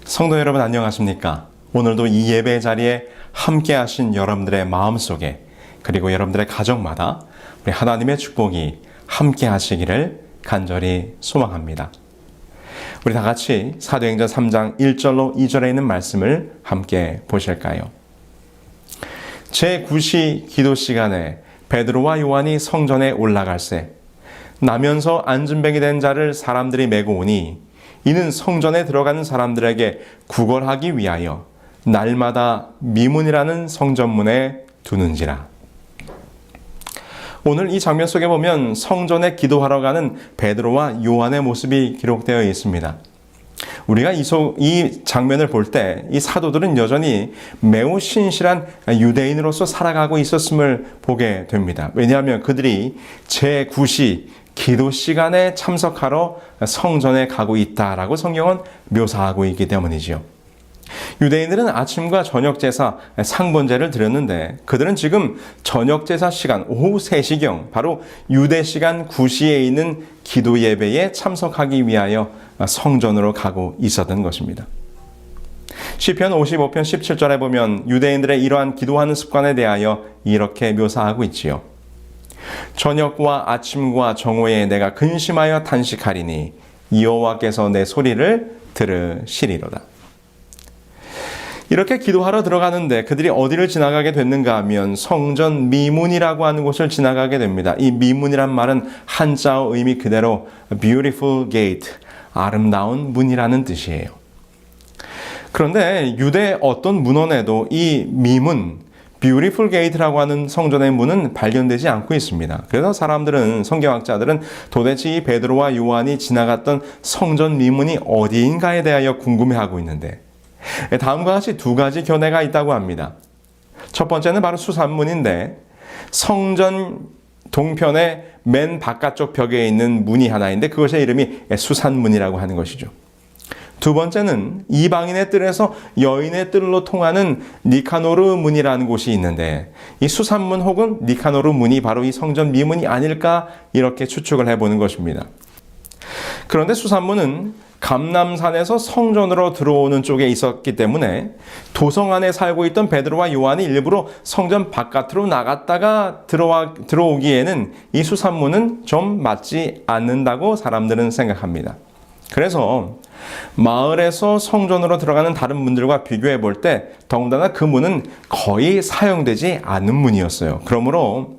성도 여러분 안녕하십니까? 오늘도 이 예배 자리에 함께 하신 여러분들의 마음속에 그리고 여러분들의 가정마다 우리 하나님의 축복이 함께 하시기를 간절히 소망합니다. 우리 다 같이 사도행전 3장 1절로 2절에 있는 말씀을 함께 보실까요? 제9시 기도 시간에 베드로와 요한이 성전에 올라갈새 나면서 안진뱅이 된 자를 사람들이 메고 오니 이는 성전에 들어가는 사람들에게 구걸하기 위하여 날마다 미문이라는 성전문에 두는지라. 오늘 이 장면 속에 보면 성전에 기도하러 가는 베드로와 요한의 모습이 기록되어 있습니다. 우리가 이 장면을 볼 때 이 사도들은 여전히 매우 신실한 유대인으로서 살아가고 있었음을 보게 됩니다. 왜냐하면 그들이 제9시 기도 시간에 참석하러 성전에 가고 있다라고 성경은 묘사하고 있기 때문이지요. 유대인들은 아침과 저녁 제사 상번제를 드렸는데 그들은 지금 저녁 제사 시간 오후 3시경 바로 유대 시간 9시에 있는 기도 예배에 참석하기 위하여 성전으로 가고 있었던 것입니다. 시편 55편 17절에 보면 유대인들의 이러한 기도하는 습관에 대하여 이렇게 묘사하고 있지요. 저녁과 아침과 정오에 내가 근심하여 탄식하리니 여호와께서 내 소리를 들으시리로다. 이렇게 기도하러 들어가는데 그들이 어디를 지나가게 됐는가 하면 성전 미문이라고 하는 곳을 지나가게 됩니다. 이 미문이란 말은 한자어 의미 그대로 beautiful gate, 아름다운 문이라는 뜻이에요. 그런데 유대 어떤 문헌에도 이 미문, Beautiful Gate라고 하는 성전의 문은 발견되지 않고 있습니다. 그래서 사람들은, 성경학자들은 도대체 이 베드로와 요한이 지나갔던 성전 미문이 어디인가에 대하여 궁금해하고 있는데 다음과 같이 두 가지 견해가 있다고 합니다. 첫 번째는 바로 수산문인데 성전 동편의 맨 바깥쪽 벽에 있는 문이 하나인데 그것의 이름이 수산문이라고 하는 것이죠. 두 번째는 이방인의 뜰에서 여인의 뜰로 통하는 니카노르 문이라는 곳이 있는데 이 수산문 혹은 니카노르 문이 바로 이 성전 미문이 아닐까 이렇게 추측을 해보는 것입니다. 그런데 수산문은 감람산에서 성전으로 들어오는 쪽에 있었기 때문에 도성 안에 살고 있던 베드로와 요한이 일부러 성전 바깥으로 나갔다가 들어오기에는 이 수산문은 좀 맞지 않는다고 사람들은 생각합니다. 그래서 마을에서 성전으로 들어가는 다른 문들과 비교해 볼 때 더군다나 그 문은 거의 사용되지 않는 문이었어요. 그러므로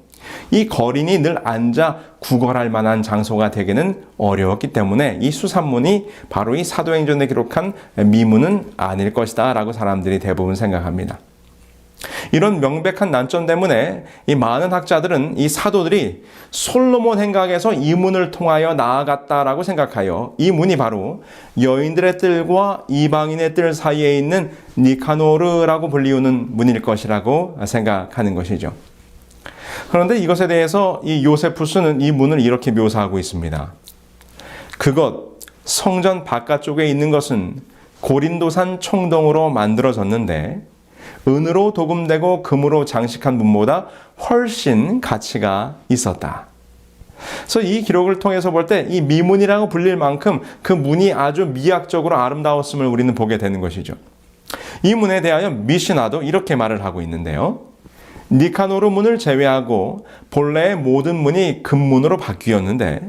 이 거린이 늘 앉아 구걸할 만한 장소가 되기는 어려웠기 때문에 이 수산문이 바로 이 사도행전에 기록한 미문은 아닐 것이다 라고 사람들이 대부분 생각합니다. 이런 명백한 난점 때문에 이 많은 학자들은 이 사도들이 솔로몬 행각에서 이 문을 통하여 나아갔다라고 생각하여 이 문이 바로 여인들의 뜰과 이방인의 뜰 사이에 있는 니카노르라고 불리우는 문일 것이라고 생각하는 것이죠. 그런데 이것에 대해서 이 요세푸스는 이 문을 이렇게 묘사하고 있습니다. 그것 성전 바깥쪽에 있는 것은 고린도산 청동으로 만들어졌는데 은으로 도금되고 금으로 장식한 문보다 훨씬 가치가 있었다. 그래서 이 기록을 통해서 볼 때 이 미문이라고 불릴 만큼 그 문이 아주 미학적으로 아름다웠음을 우리는 보게 되는 것이죠. 이 문에 대하여 미시나도 이렇게 말을 하고 있는데요. 니카노르 문을 제외하고 본래의 모든 문이 금문으로 바뀌었는데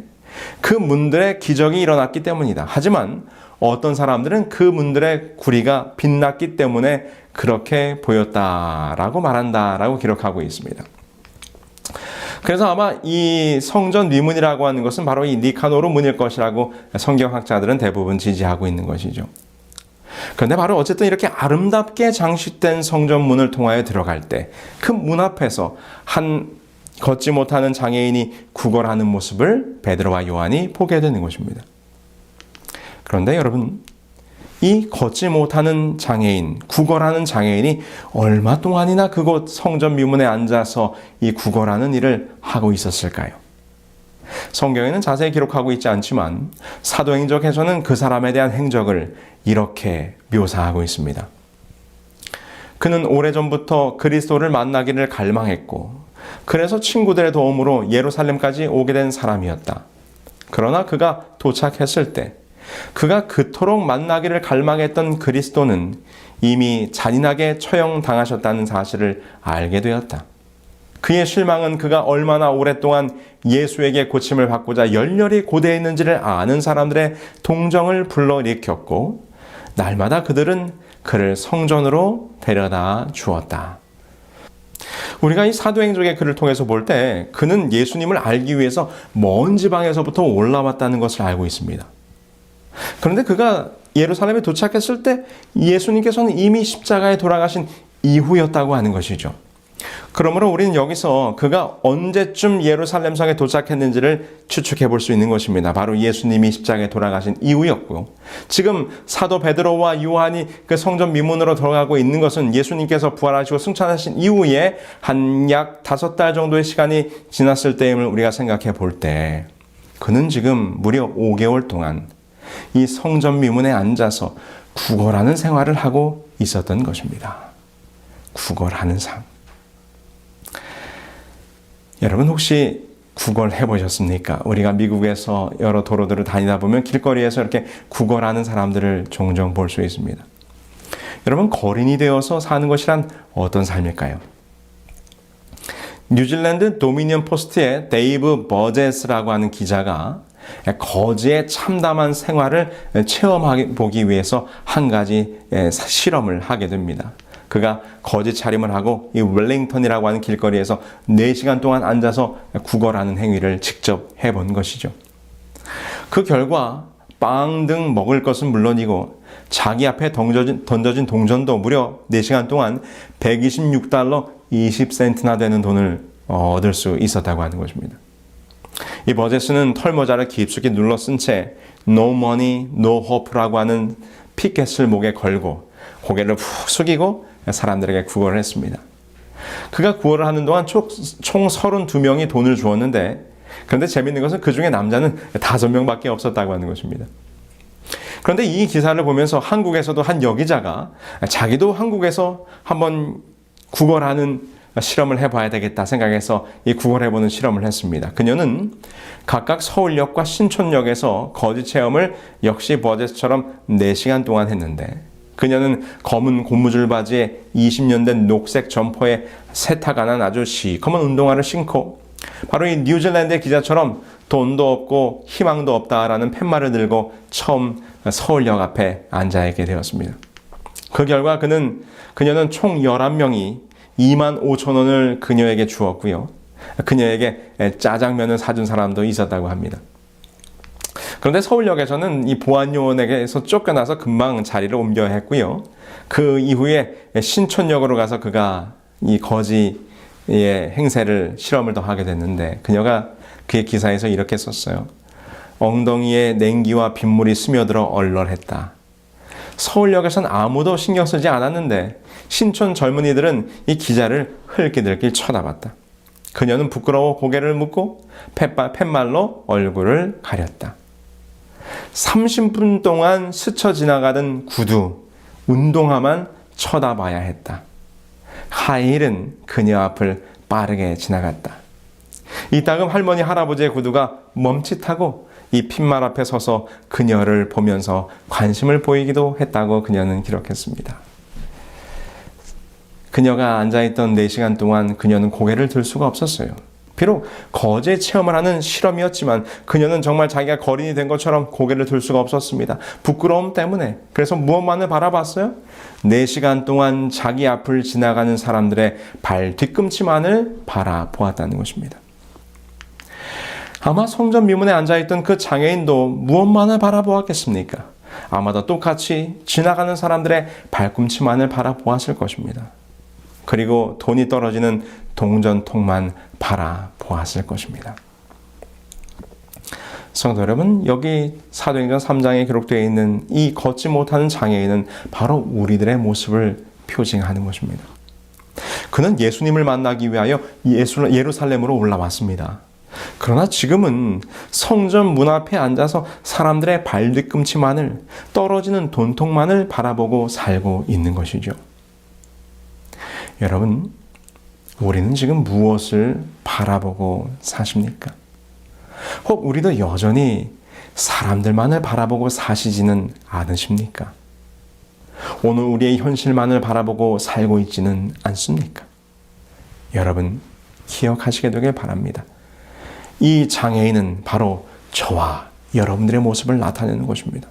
그 문들의 기적이 일어났기 때문이다. 하지만 어떤 사람들은 그 문들의 구리가 빛났기 때문에 그렇게 보였다라고 말한다라고 기록하고 있습니다. 그래서 아마 이 성전 미문이라고 하는 것은 바로 이 니카노르 문일 것이라고 성경학자들은 대부분 지지하고 있는 것이죠. 그런데 바로 어쨌든 이렇게 아름답게 장식된 성전 문을 통하여 들어갈 때 그 문 앞에서 한 걷지 못하는 장애인이 구걸하는 모습을 베드로와 요한이 보게 되는 것입니다. 그런데 여러분, 이 걷지 못하는 장애인, 구걸하는 장애인이 얼마 동안이나 그곳 성전 미문에 앉아서 이 구걸하는 일을 하고 있었을까요? 성경에는 자세히 기록하고 있지 않지만 사도행전에서는 그 사람에 대한 행적을 이렇게 묘사하고 있습니다. 그는 오래전부터 그리스도를 만나기를 갈망했고 그래서 친구들의 도움으로 예루살렘까지 오게 된 사람이었다. 그러나 그가 도착했을 때 그가 그토록 만나기를 갈망했던 그리스도는 이미 잔인하게 처형당하셨다는 사실을 알게 되었다. 그의 실망은 그가 얼마나 오랫동안 예수에게 고침을 받고자 열렬히 고대했는지를 아는 사람들의 동정을 불러일으켰고, 날마다 그들은 그를 성전으로 데려다 주었다. 우리가 이 사도행전의 글을 통해서 볼 때 그는 예수님을 알기 위해서 먼 지방에서부터 올라왔다는 것을 알고 있습니다. 그런데 그가 예루살렘에 도착했을 때 예수님께서는 이미 십자가에 돌아가신 이후였다고 하는 것이죠. 그러므로 우리는 여기서 그가 언제쯤 예루살렘 성에 도착했는지를 추측해 볼 수 있는 것입니다. 바로 예수님이 십자가에 돌아가신 이후였고요. 지금 사도 베드로와 요한이 그 성전 미문으로 들어가고 있는 것은 예수님께서 부활하시고 승천하신 이후에 한 약 5달 정도의 시간이 지났을 때임을 우리가 생각해 볼 때, 그는 지금 무려 5개월 동안 이 성전 미문에 앉아서 구걸하는 생활을 하고 있었던 것입니다. 구걸하는 삶. 여러분 혹시 구걸해 보셨습니까? 우리가 미국에서 여러 도로들을 다니다 보면 길거리에서 이렇게 구걸하는 사람들을 종종 볼 수 있습니다. 여러분, 거린이 되어서 사는 것이란 어떤 삶일까요? 뉴질랜드 도미니언 포스트의 데이브 버제스라고 하는 기자가 거지의 참담한 생활을 체험해 보기 위해서 한 가지 실험을 하게 됩니다. 그가 거지 차림을 하고 이 웰링턴이라고 하는 길거리에서 4시간 동안 앉아서 구걸하는 행위를 직접 해본 것이죠. 그 결과 빵 등 먹을 것은 물론이고 자기 앞에 던져진 동전도 무려 4시간 동안 126달러 20센트나 되는 돈을 얻을 수 있었다고 하는 것입니다. 이 버제스는 털모자를 깊숙이 눌러 쓴 채 No money, no hope라고 하는 피켓을 목에 걸고 고개를 푹 숙이고 사람들에게 구걸을 했습니다. 그가 구걸을 하는 동안 총 32명이 돈을 주었는데, 그런데 재밌는 것은 그 중에 남자는 5명밖에 없었다고 하는 것입니다. 그런데 이 기사를 보면서 한국에서도 한 여기자가 자기도 한국에서 한번 구걸하는 실험을 해봐야 되겠다 생각해서 이 구걸해보는 실험을 했습니다. 그녀는 각각 서울역과 신촌역에서 거지 체험을 역시 버제스처럼 4시간 동안 했는데, 그녀는 검은 고무줄 바지에 20년 된 녹색 점퍼에 세탁 안 한 아주 시커먼 운동화를 신고 바로 이 뉴질랜드의 기자처럼 돈도 없고 희망도 없다라는 팻말을 들고 처음 서울역 앞에 앉아있게 되었습니다. 그 결과 그녀는 총 11명이 25,000원을 그녀에게 주었고요. 그녀에게 짜장면을 사준 사람도 있었다고 합니다. 그런데 서울역에서는 이 보안요원에게서 쫓겨나서 금방 자리를 옮겨야 했고요. 그 이후에 신촌역으로 가서 그가 이 거지의 행세를 실험을 더 하게 됐는데, 그녀가 그의 기사에서 이렇게 썼어요. 엉덩이에 냉기와 빗물이 스며들어 얼얼했다. 서울역에선 아무도 신경 쓰지 않았는데 신촌 젊은이들은 이 기자를 흘끼들끼 쳐다봤다. 그녀는 부끄러워 고개를 묻고 팻말로 얼굴을 가렸다. 30분 동안 스쳐 지나가던 구두, 운동화만 쳐다봐야 했다. 하이힐은 그녀 앞을 빠르게 지나갔다. 이따금 할머니 할아버지의 구두가 멈칫하고 이 핏말 앞에 서서 그녀를 보면서 관심을 보이기도 했다고 그녀는 기록했습니다. 그녀가 앉아있던 4시간 동안 그녀는 고개를 들 수가 없었어요. 비록 거제 체험을 하는 실험이었지만 그녀는 정말 자기가 거린이 된 것처럼 고개를 들 수가 없었습니다. 부끄러움 때문에. 그래서 무엇만을 바라봤어요? 4시간 동안 자기 앞을 지나가는 사람들의 발 뒤꿈치만을 바라보았다는 것입니다. 아마 성전 미문에 앉아있던 그 장애인도 무엇만을 바라보았겠습니까? 아마도 똑같이 지나가는 사람들의 발꿈치만을 바라보았을 것입니다. 그리고 돈이 떨어지는 동전통만 바라보았을 것입니다. 성도 여러분, 여기 사도행전 3장에 기록되어 있는 이 걷지 못하는 장애인은 바로 우리들의 모습을 표징하는 것입니다. 그는 예수님을 만나기 위하여 예루살렘으로 올라왔습니다. 그러나 지금은 성전 문 앞에 앉아서 사람들의 발 뒤꿈치만을, 떨어지는 돈통만을 바라보고 살고 있는 것이죠. 여러분, 우리는 지금 무엇을 바라보고 사십니까? 혹 우리도 여전히 사람들만을 바라보고 사시지는 않으십니까? 오늘 우리의 현실만을 바라보고 살고 있지는 않습니까? 여러분, 기억하시게 되길 바랍니다. 이 장애인은 바로 저와 여러분들의 모습을 나타내는 것입니다.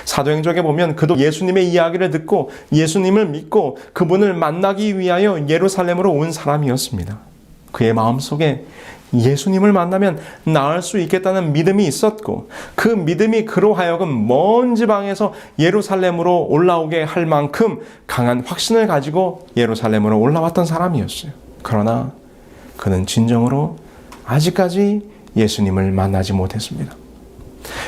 사도행전에 보면 그도 예수님의 이야기를 듣고 예수님을 믿고 그분을 만나기 위하여 예루살렘으로 온 사람이었습니다. 그의 마음속에 예수님을 만나면 나을 수 있겠다는 믿음이 있었고 그 믿음이 그로 하여금 먼 지방에서 예루살렘으로 올라오게 할 만큼 강한 확신을 가지고 예루살렘으로 올라왔던 사람이었어요. 그러나 그는 진정으로 아직까지 예수님을 만나지 못했습니다.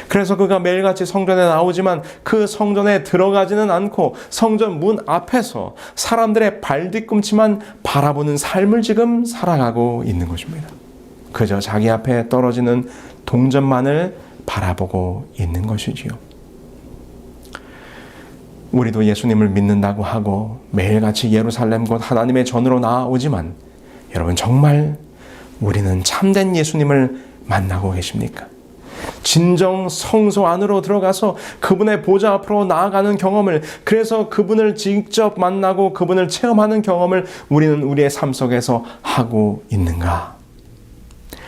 그래서 그가 매일같이 성전에 나오지만 그 성전에 들어가지는 않고 성전 문 앞에서 사람들의 발뒤꿈치만 바라보는 삶을 지금 살아가고 있는 것입니다. 그저 자기 앞에 떨어지는 동전만을 바라보고 있는 것이지요. 우리도 예수님을 믿는다고 하고 매일같이 예루살렘 곧 하나님의 전으로 나아오지만 여러분, 정말 우리는 참된 예수님을 만나고 계십니까? 진정 성소 안으로 들어가서 그분의 보좌 앞으로 나아가는 경험을, 그래서 그분을 직접 만나고 그분을 체험하는 경험을 우리는 우리의 삶 속에서 하고 있는가?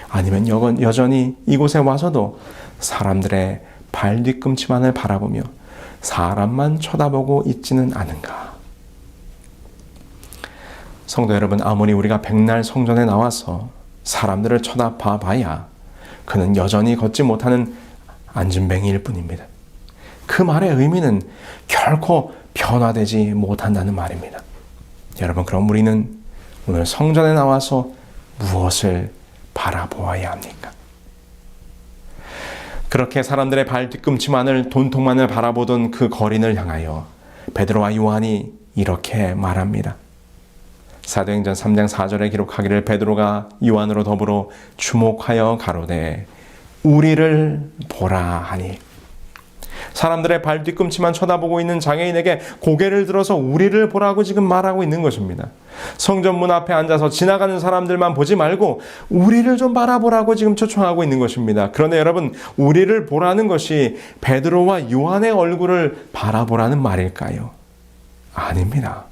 아니면 여전히 이곳에 와서도 사람들의 발 뒤꿈치만을 바라보며 사람만 쳐다보고 있지는 않은가? 성도 여러분, 아무리 우리가 백날 성전에 나와서 사람들을 쳐다봐 봐야 그는 여전히 걷지 못하는 안진뱅이일 뿐입니다. 그 말의 의미는 결코 변화되지 못한다는 말입니다. 여러분, 그럼 우리는 오늘 성전에 나와서 무엇을 바라보아야 합니까? 그렇게 사람들의 발 뒤꿈치만을, 돈통만을 바라보던 그 거린을 향하여 베드로와 요한이 이렇게 말합니다. 사도행전 3장 4절에 기록하기를 베드로가 요한으로 더불어 주목하여 가로되 우리를 보라 하니, 사람들의 발 뒤꿈치만 쳐다보고 있는 장애인에게 고개를 들어서 우리를 보라고 지금 말하고 있는 것입니다. 성전 문 앞에 앉아서 지나가는 사람들만 보지 말고 우리를 좀 바라보라고 지금 초청하고 있는 것입니다. 그런데 여러분, 우리를 보라는 것이 베드로와 요한의 얼굴을 바라보라는 말일까요? 아닙니다.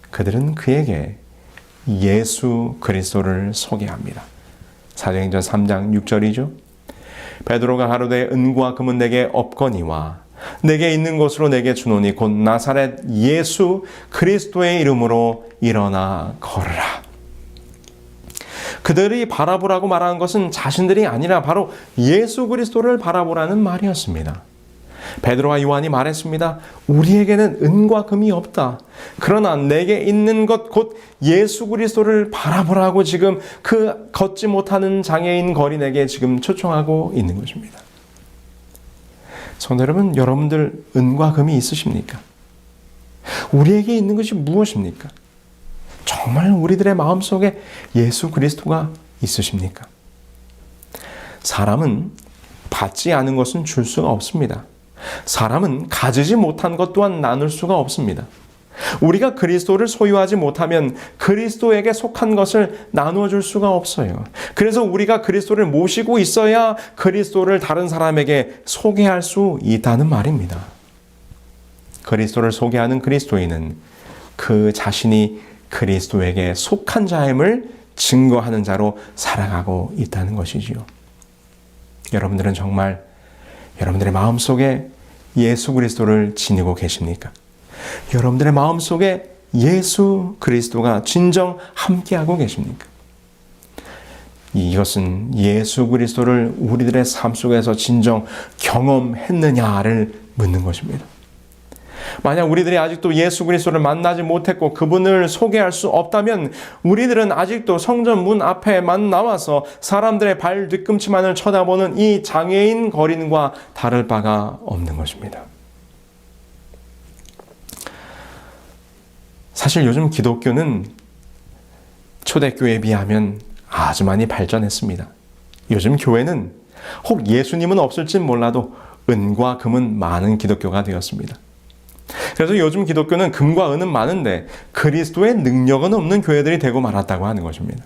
그들은 그에게 예수 그리스도를 소개합니다. 사도행전 3장 6절이죠. 베드로가 가로되 은과 금은 내게 없거니와 내게 있는 것으로 내게 주노니 곧 나사렛 예수 그리스도의 이름으로 일어나 걸으라. 그들이 바라보라고 말하는 것은 자신들이 아니라 바로 예수 그리스도를 바라보라는 말이었습니다. 베드로와 요한이 말했습니다. 우리에게는 은과 금이 없다. 그러나 내게 있는 것 곧 예수 그리스도를 바라보라고 지금 그 걷지 못하는 장애인 거린에게 지금 초청하고 있는 것입니다. 성도 여러분, 여러분들 은과 금이 있으십니까? 우리에게 있는 것이 무엇입니까? 정말 우리들의 마음속에 예수 그리스도가 있으십니까? 사람은 받지 않은 것은 줄 수가 없습니다. 사람은 가지지 못한 것 또한 나눌 수가 없습니다. 우리가 그리스도를 소유하지 못하면 그리스도에게 속한 것을 나누어 줄 수가 없어요. 그래서 우리가 그리스도를 모시고 있어야 그리스도를 다른 사람에게 소개할 수 있다는 말입니다. 그리스도를 소개하는 그리스도인은 그 자신이 그리스도에게 속한 자임을 증거하는 자로 살아가고 있다는 것이지요. 여러분들은 정말 여러분들의 마음속에 예수 그리스도를 지니고 계십니까? 여러분들의 마음속에 예수 그리스도가 진정 함께하고 계십니까? 이것은 예수 그리스도를 우리들의 삶 속에서 진정 경험했느냐를 묻는 것입니다. 만약 우리들이 아직도 예수 그리스도를 만나지 못했고 그분을 소개할 수 없다면 우리들은 아직도 성전 문 앞에만 나와서 사람들의 발 뒤꿈치만을 쳐다보는 이 장애인 거린과 다를 바가 없는 것입니다. 사실 요즘 기독교는 초대교회에 비하면 아주 많이 발전했습니다. 요즘 교회는 혹 예수님은 없을진 몰라도 은과 금은 많은 기독교가 되었습니다. 그래서 요즘 기독교는 금과 은은 많은데 그리스도의 능력은 없는 교회들이 되고 말았다고 하는 것입니다.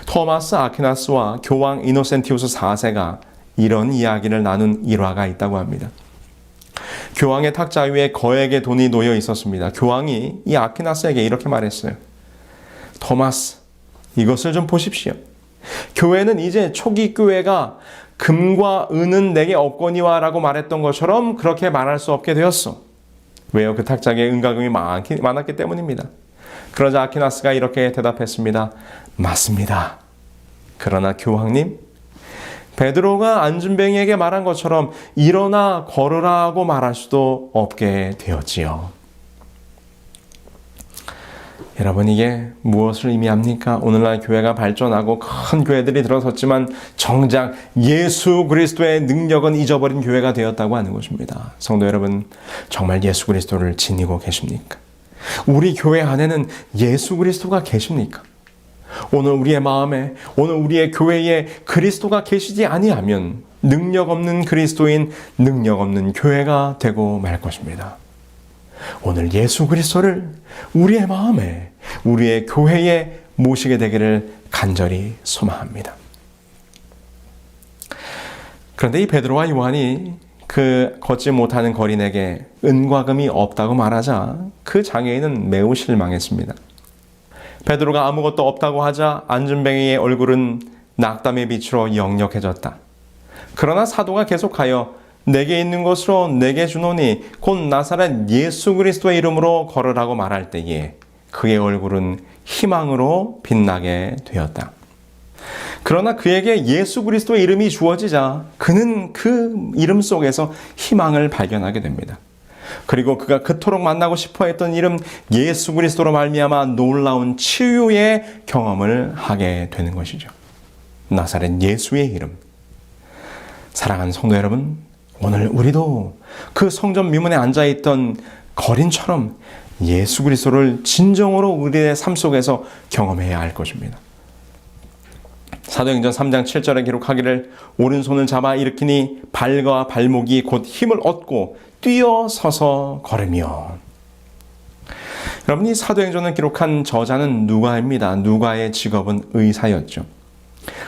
토마스 아퀴나스와 교황 이노센티우스 4세가 이런 이야기를 나눈 일화가 있다고 합니다. 교황의 탁자 위에 거액의 돈이 놓여 있었습니다. 교황이 이 아퀴나스에게 이렇게 말했어요. 토마스, 이것을 좀 보십시오. 교회는 이제 초기 교회가 금과 은은 내게 없거니와 라고 말했던 것처럼 그렇게 말할 수 없게 되었어. 왜요? 그 탁자에 은과 금이 많았기 때문입니다. 그러자 아퀴나스가 이렇게 대답했습니다. 맞습니다. 그러나 교황님, 베드로가 안준뱅이에게 말한 것처럼 일어나 걸으라고 말할 수도 없게 되었지요. 여러분, 이게 무엇을 의미합니까? 오늘날 교회가 발전하고 큰 교회들이 들어섰지만 정작 예수 그리스도의 능력은 잊어버린 교회가 되었다고 하는 것입니다. 성도 여러분, 정말 예수 그리스도를 지니고 계십니까? 우리 교회 안에는 예수 그리스도가 계십니까? 오늘 우리의 마음에, 오늘 우리의 교회에 그리스도가 계시지 아니하면 능력 없는 그리스도인, 능력 없는 교회가 되고 말 것입니다. 오늘 예수 그리스도를 우리의 마음에, 우리의 교회에 모시게 되기를 간절히 소망합니다. 그런데 이 베드로와 요한이 그 걷지 못하는 거린에게 은과 금이 없다고 말하자 그 장애인은 매우 실망했습니다. 베드로가 아무것도 없다고 하자 안준뱅이의 얼굴은 낙담의 빛으로 역력해졌다. 그러나 사도가 계속하여 내게 있는 것으로 내게 주노니 곧 나사렛 예수 그리스도의 이름으로 걸으라고 말할 때에 그의 얼굴은 희망으로 빛나게 되었다. 그러나 그에게 예수 그리스도의 이름이 주어지자 그는 그 이름 속에서 희망을 발견하게 됩니다. 그리고 그가 그토록 만나고 싶어 했던 이름 예수 그리스도로 말미암아 놀라운 치유의 경험을 하게 되는 것이죠. 나사렛 예수의 이름. 사랑하는 성도 여러분, 오늘 우리도 그 성전 미문에 앉아있던 거린처럼 예수 그리스도를 진정으로 우리의 삶 속에서 경험해야 할 것입니다. 사도행전 3장 7절에 기록하기를 오른손을 잡아 일으키니 발과 발목이 곧 힘을 얻고 뛰어 서서 걸으며. 여러분, 이 사도행전을 기록한 저자는 누가입니다. 누가의 직업은 의사였죠.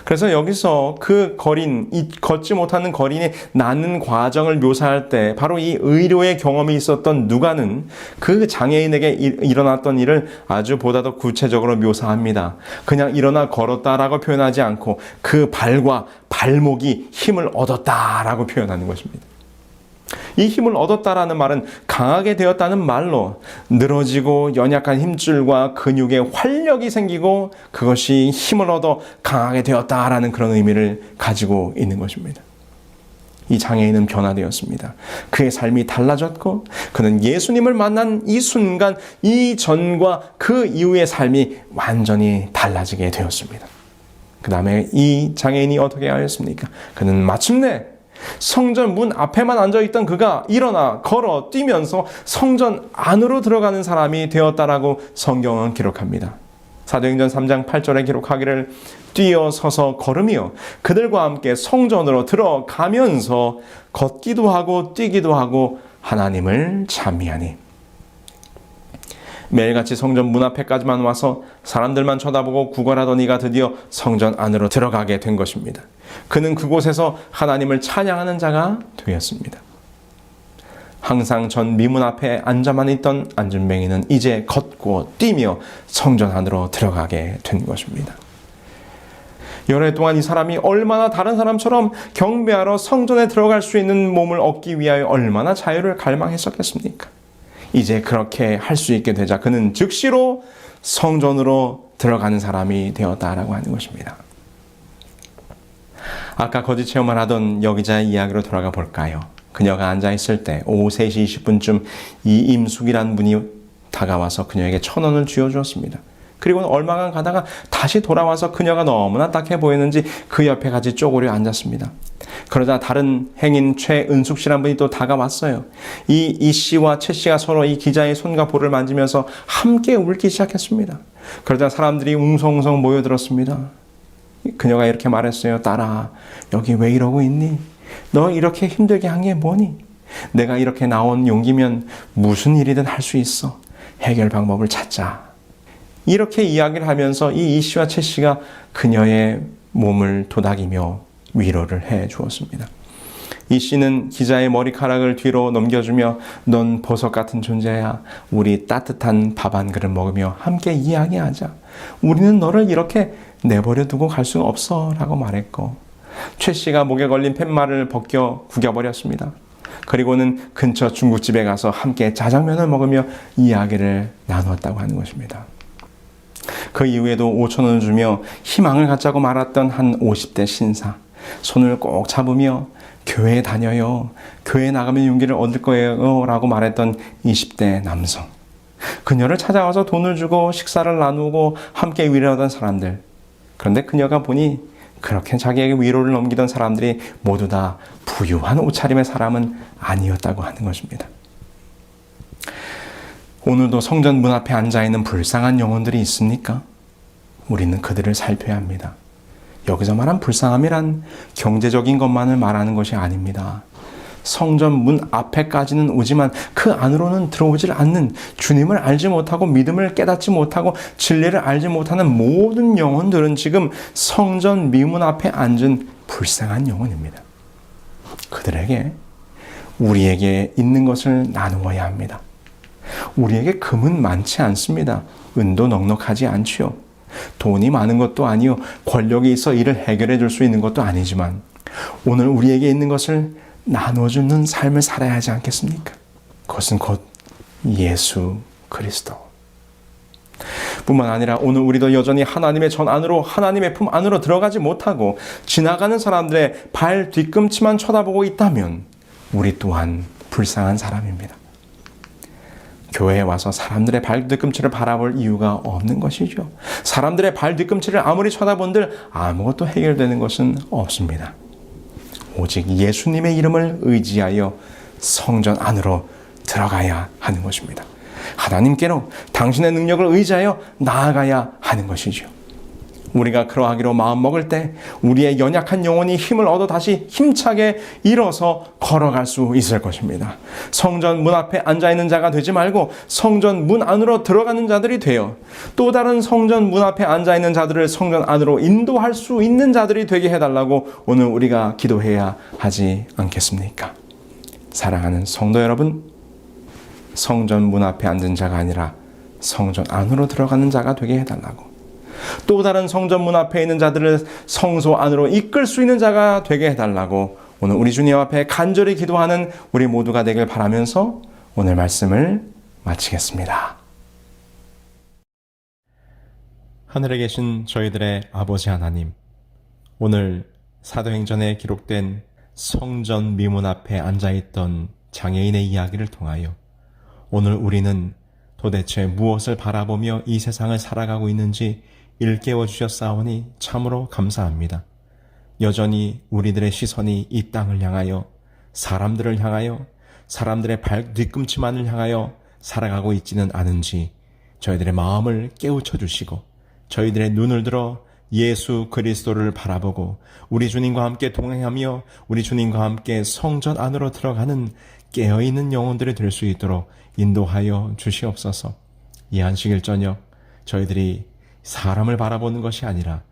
그래서 여기서 그 거린, 이 걷지 못하는 거린이 낫는 과정을 묘사할 때 바로 이 의료의 경험이 있었던 누가는 그 장애인에게 일어났던 일을 아주 보다 더 구체적으로 묘사합니다. 그냥 일어나 걸었다라고 표현하지 않고 그 발과 발목이 힘을 얻었다라고 표현하는 것입니다. 이 힘을 얻었다라는 말은 강하게 되었다는 말로 늘어지고 연약한 힘줄과 근육에 활력이 생기고 그것이 힘을 얻어 강하게 되었다라는 그런 의미를 가지고 있는 것입니다. 이 장애인은 변화되었습니다. 그의 삶이 달라졌고 그는 예수님을 만난 이 순간 이전과 그 이후의 삶이 완전히 달라지게 되었습니다. 그 다음에 이 장애인이 어떻게 하였습니까? 그는 마침내 성전 문 앞에만 앉아있던 그가 일어나 걸어 뛰면서 성전 안으로 들어가는 사람이 되었다라고 성경은 기록합니다. 사도행전 3장 8절에 기록하기를 뛰어서서 걸으며 그들과 함께 성전으로 들어가면서 걷기도 하고 뛰기도 하고 하나님을 찬미하니. 매일같이 성전 문 앞에까지만 와서 사람들만 쳐다보고 구걸하던 이가 드디어 성전 안으로 들어가게 된 것입니다. 그는 그곳에서 하나님을 찬양하는 자가 되었습니다. 항상 전 미문 앞에 앉아만 있던 안준뱅이는 이제 걷고 뛰며 성전 안으로 들어가게 된 것입니다. 여러 해 동안 이 사람이 얼마나 다른 사람처럼 경배하러 성전에 들어갈 수 있는 몸을 얻기 위하여 얼마나 자유를 갈망했었겠습니까? 이제 그렇게 할 수 있게 되자 그는 즉시로 성전으로 들어가는 사람이 되었다라고 하는 것입니다. 아까 거짓 체험을 하던 여기자의 이야기로 돌아가 볼까요? 그녀가 앉아있을 때 오후 3시 20분쯤 이임숙이라는 분이 다가와서 그녀에게 1,000원을 쥐어주었습니다. 그리고 얼마간 가다가 다시 돌아와서 그녀가 너무나 딱해 보이는지 그 옆에 같이 쪼그려 앉았습니다. 그러자 다른 행인 최은숙 씨라는 분이 또 다가왔어요. 이 씨와 최 씨가 서로 이 기자의 손과 볼을 만지면서 함께 울기 시작했습니다. 그러자 사람들이 웅성웅성 모여들었습니다. 그녀가 이렇게 말했어요. 딸아, 여기 왜 이러고 있니? 너 이렇게 힘들게 한 게 뭐니? 내가 이렇게 나온 용기면 무슨 일이든 할 수 있어. 해결 방법을 찾자. 이렇게 이야기를 하면서 이 씨와 최 씨가 그녀의 몸을 도닥이며 위로를 해 주었습니다. 이 씨는 기자의 머리카락을 뒤로 넘겨주며 넌 보석 같은 존재야. 우리 따뜻한 밥 한 그릇 먹으며 함께 이야기하자. 우리는 너를 이렇게 내버려 두고 갈 수 없어 라고 말했고 최 씨가 목에 걸린 팻말을 벗겨 구겨버렸습니다. 그리고는 근처 중국집에 가서 함께 짜장면을 먹으며 이야기를 나누었다고 하는 것입니다. 그 이후에도 5,000원을 주며 희망을 갖자고 말았던 한 50대 신사. 손을 꼭 잡으며 교회에 다녀요. 교회에 나가면 용기를 얻을 거예요. 라고 말했던 20대 남성. 그녀를 찾아와서 돈을 주고 식사를 나누고 함께 위로하던 사람들. 그런데 그녀가 보니 그렇게 자기에게 위로를 넘기던 사람들이 모두 다 부유한 옷차림의 사람은 아니었다고 하는 것입니다. 오늘도 성전 문 앞에 앉아있는 불쌍한 영혼들이 있습니까? 우리는 그들을 살펴야 합니다. 여기서 말한 불쌍함이란 경제적인 것만을 말하는 것이 아닙니다. 성전 문 앞에까지는 오지만 그 안으로는 들어오질 않는 주님을 알지 못하고 믿음을 깨닫지 못하고 진리를 알지 못하는 모든 영혼들은 지금 성전 미문 앞에 앉은 불쌍한 영혼입니다. 그들에게 우리에게 있는 것을 나누어야 합니다. 우리에게 금은 많지 않습니다. 은도 넉넉하지 않지요. 돈이 많은 것도 아니요. 권력이 있어 이를 해결해 줄 수 있는 것도 아니지만 오늘 우리에게 있는 것을 나눠주는 삶을 살아야 하지 않겠습니까? 그것은 곧 예수 그리스도. 뿐만 아니라 오늘 우리도 여전히 하나님의 전 안으로 하나님의 품 안으로 들어가지 못하고 지나가는 사람들의 발 뒤꿈치만 쳐다보고 있다면 우리 또한 불쌍한 사람입니다. 교회에 와서 사람들의 발 뒤꿈치를 바라볼 이유가 없는 것이죠. 사람들의 발 뒤꿈치를 아무리 쳐다본들 아무것도 해결되는 것은 없습니다. 오직 예수님의 이름을 의지하여 성전 안으로 들어가야 하는 것입니다. 하나님께로 당신의 능력을 의지하여 나아가야 하는 것이죠. 우리가 그러하기로 마음먹을 때 우리의 연약한 영혼이 힘을 얻어 다시 힘차게 일어서 걸어갈 수 있을 것입니다. 성전 문 앞에 앉아있는 자가 되지 말고 성전 문 안으로 들어가는 자들이 되어 또 다른 성전 문 앞에 앉아있는 자들을 성전 안으로 인도할 수 있는 자들이 되게 해달라고 오늘 우리가 기도해야 하지 않겠습니까? 사랑하는 성도 여러분, 성전 문 앞에 앉은 자가 아니라 성전 안으로 들어가는 자가 되게 해달라고, 또 다른 성전 문 앞에 있는 자들을 성소 안으로 이끌 수 있는 자가 되게 해달라고 오늘 우리 주님 앞에 간절히 기도하는 우리 모두가 되길 바라면서 오늘 말씀을 마치겠습니다. 하늘에 계신 저희들의 아버지 하나님, 오늘 사도행전에 기록된 성전 미문 앞에 앉아있던 장애인의 이야기를 통하여 오늘 우리는 도대체 무엇을 바라보며 이 세상을 살아가고 있는지 일깨워 주셨사오니 참으로 감사합니다. 여전히 우리들의 시선이 이 땅을 향하여 사람들을 향하여 사람들의 발 뒤꿈치만을 향하여 살아가고 있지는 않은지 저희들의 마음을 깨우쳐 주시고 저희들의 눈을 들어 예수 그리스도를 바라보고 우리 주님과 함께 동행하며 우리 주님과 함께 성전 안으로 들어가는 깨어있는 영혼들이 될 수 있도록 인도하여 주시옵소서. 이 안식일 저녁 저희들이 사람을 바라보는 것이 아니라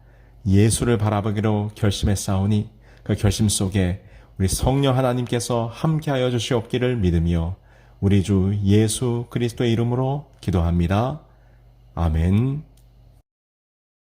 예수를 바라보기로 결심했사오니 그 결심 속에 우리 성령 하나님께서 함께하여 주시옵기를 믿으며 우리 주 예수 그리스도의 이름으로 기도합니다. 아멘.